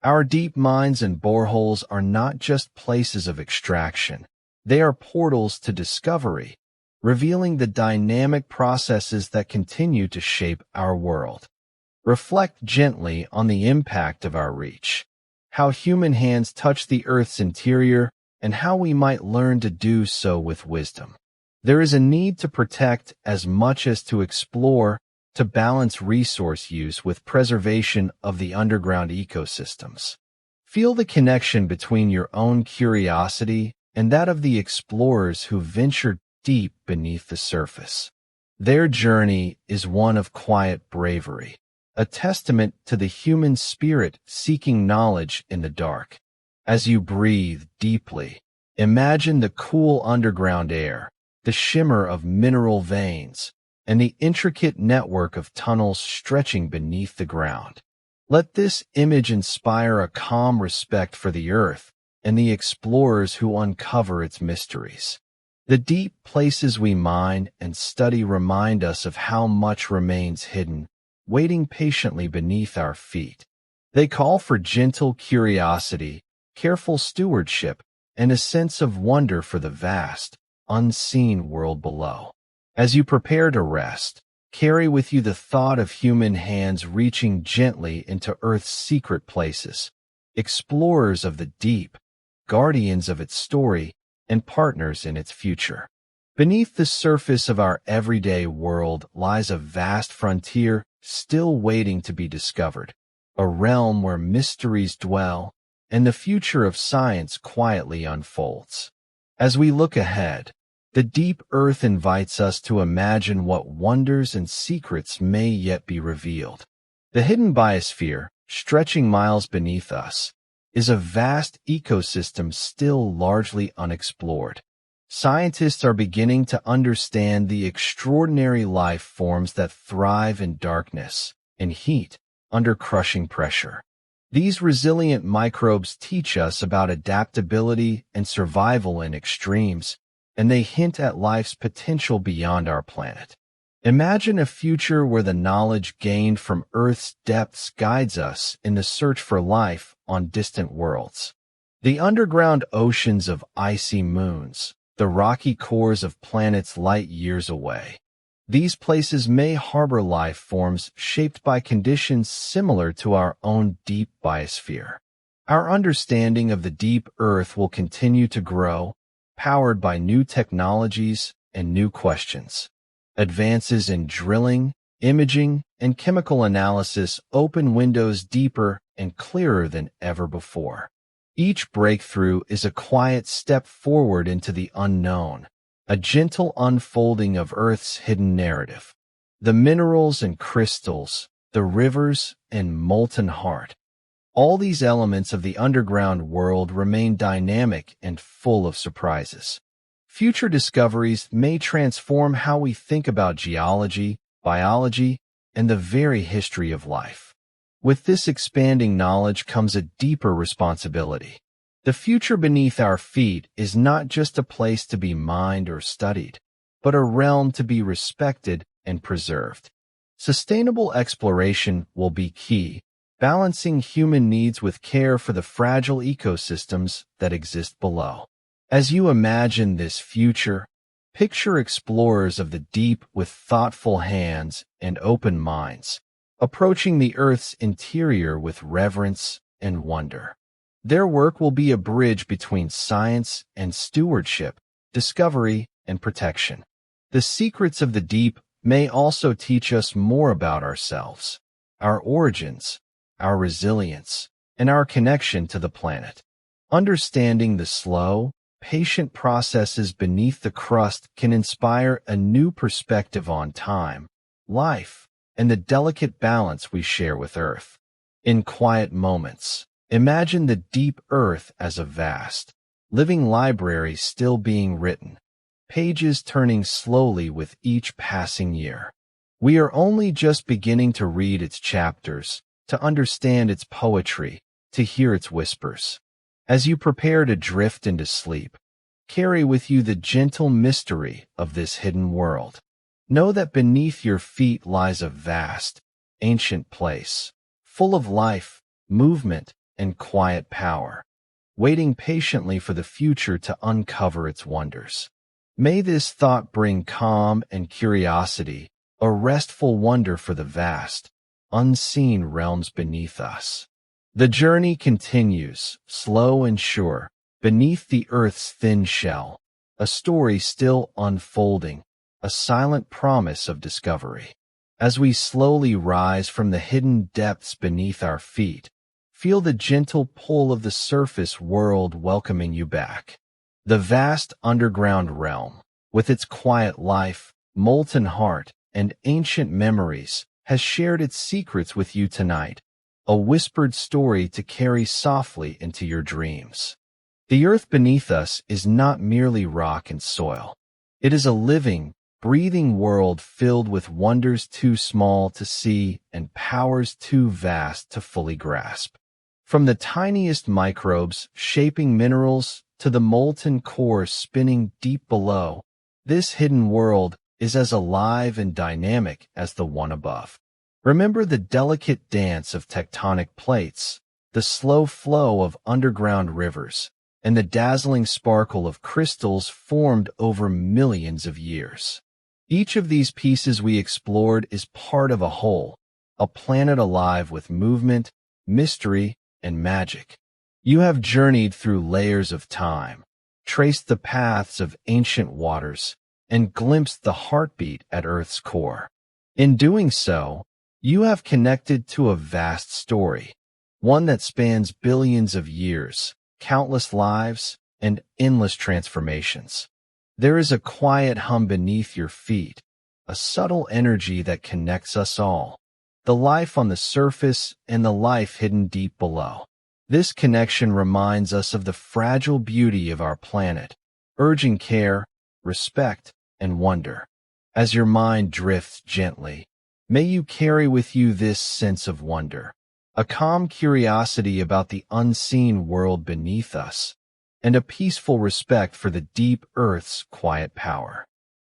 Our deep mines and boreholes are not just places of extraction. They are portals to discovery, revealing the dynamic processes that continue to shape our world. Reflect gently on the impact of our reach, how human hands touch the Earth's interior, and how we might learn to do so with wisdom. There is a need to protect as much as to explore, to balance resource use with preservation of the underground ecosystems. Feel the connection between your own curiosity and that of the explorers who ventured deep beneath the surface. Their journey is one of quiet bravery, a testament to the human spirit seeking knowledge in the dark. As you breathe deeply, imagine the cool underground air, the shimmer of mineral veins, and the intricate network of tunnels stretching beneath the ground. Let this image inspire a calm respect for the Earth and the explorers who uncover its mysteries. The deep places we mine and study remind us of how much remains hidden, waiting patiently beneath our feet. They call for gentle curiosity, careful stewardship, and a sense of wonder for the vast, unseen world below. As you prepare to rest, carry with you the thought of human hands reaching gently into Earth's secret places, explorers of the deep, guardians of its story, and partners in its future. Beneath the surface of our everyday world lies a vast frontier still waiting to be discovered, a realm where mysteries dwell and the future of science quietly unfolds. As we look ahead, the deep Earth invites us to imagine what wonders and secrets may yet be revealed. The hidden biosphere, stretching miles beneath us, is a vast ecosystem still largely unexplored. Scientists are beginning to understand the extraordinary life forms that thrive in darkness and heat under crushing pressure. These resilient microbes teach us about adaptability and survival in extremes, and they hint at life's potential beyond our planet. Imagine a future where the knowledge gained from Earth's depths guides us in the search for life on distant worlds. The underground oceans of icy moons, the rocky cores of planets light years away. These places may harbor life forms shaped by conditions similar to our own deep biosphere. Our understanding of the deep Earth will continue to grow, powered by new technologies and new questions. Advances in drilling, imaging, and chemical analysis open windows deeper and clearer than ever before. Each breakthrough is a quiet step forward into the unknown, a gentle unfolding of Earth's hidden narrative. The minerals and crystals, the rivers and molten heart, All these elements of the underground world remain dynamic and full of surprises. Future discoveries may transform how we think about geology, biology, and the very history of life. With this expanding knowledge comes a deeper responsibility. The future beneath our feet is not just a place to be mined or studied, but a realm to be respected and preserved. Sustainable exploration will be key, balancing human needs with care for the fragile ecosystems that exist below. As you imagine this future, picture explorers of the deep with thoughtful hands and open minds, approaching the Earth's interior with reverence and wonder. Their work will be a bridge between science and stewardship, discovery and protection. The secrets of the deep may also teach us more about ourselves, our origins, our resilience, and our connection to the planet. Understanding the slow, patient processes beneath the crust can inspire a new perspective on time, life, and the delicate balance we share with Earth. In quiet moments, imagine the deep Earth as a vast, living library still being written, pages turning slowly with each passing year. We are only just beginning to read its chapters, to understand its poetry, to hear its whispers. As you prepare to drift into sleep, carry with you the gentle mystery of this hidden world. Know that beneath your feet lies a vast, ancient place, full of life, movement, and quiet power, waiting patiently for the future to uncover its wonders. May this thought bring calm and curiosity, a restful wonder for the vast, unseen realms beneath us. The journey continues, slow and sure, beneath the Earth's thin shell, a story still unfolding, a silent promise of discovery. As we slowly rise from the hidden depths beneath our feet, feel the gentle pull of the surface world welcoming you back. The vast underground realm, with its quiet life, molten heart, and ancient memories, has shared its secrets with you tonight, a whispered story to carry softly into your dreams. The earth beneath us is not merely rock and soil. It is a living, breathing world filled with wonders too small to see and powers too vast to fully grasp. From the tiniest microbes shaping minerals to the molten core spinning deep below, this hidden world is as alive and dynamic as the one above. Remember the delicate dance of tectonic plates, the slow flow of underground rivers, and the dazzling sparkle of crystals formed over millions of years. Each of these pieces we explored is part of a whole, a planet alive with movement, mystery, and magic. You have journeyed through layers of time, traced the paths of ancient waters, and glimpsed the heartbeat at Earth's core. In doing so, you have connected to a vast story, one that spans billions of years, countless lives, and endless transformations. There is a quiet hum beneath your feet, a subtle energy that connects us all, the life on the surface and the life hidden deep below. This connection reminds us of the fragile beauty of our planet, urging care, respect, and wonder. As your mind drifts gently, may you carry with you this sense of wonder, a calm curiosity about the unseen world beneath us, and a peaceful respect for the deep Earth's quiet power.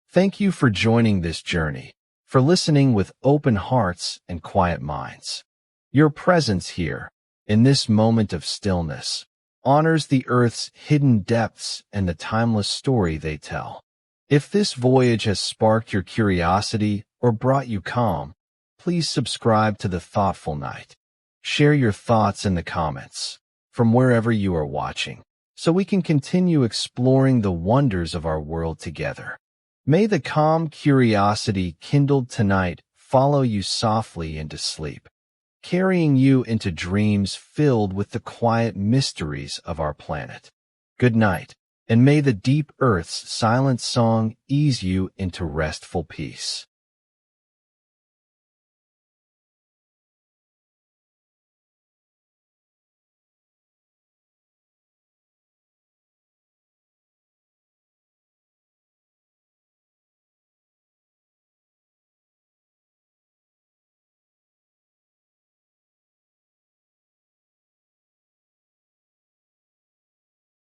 Thank you for joining this journey, for listening with open hearts and quiet minds. Your presence here, in this moment of stillness, honors the Earth's hidden depths and the timeless story they tell. If this voyage has sparked your curiosity or brought you calm, please subscribe to The Thoughtful Night. Share your thoughts in the comments, from wherever you are watching, so we can continue exploring the wonders of our world together. May the calm curiosity kindled tonight follow you softly into sleep, carrying you into dreams filled with the quiet mysteries of our planet. Good night, and may the deep Earth's silent song ease you into restful peace.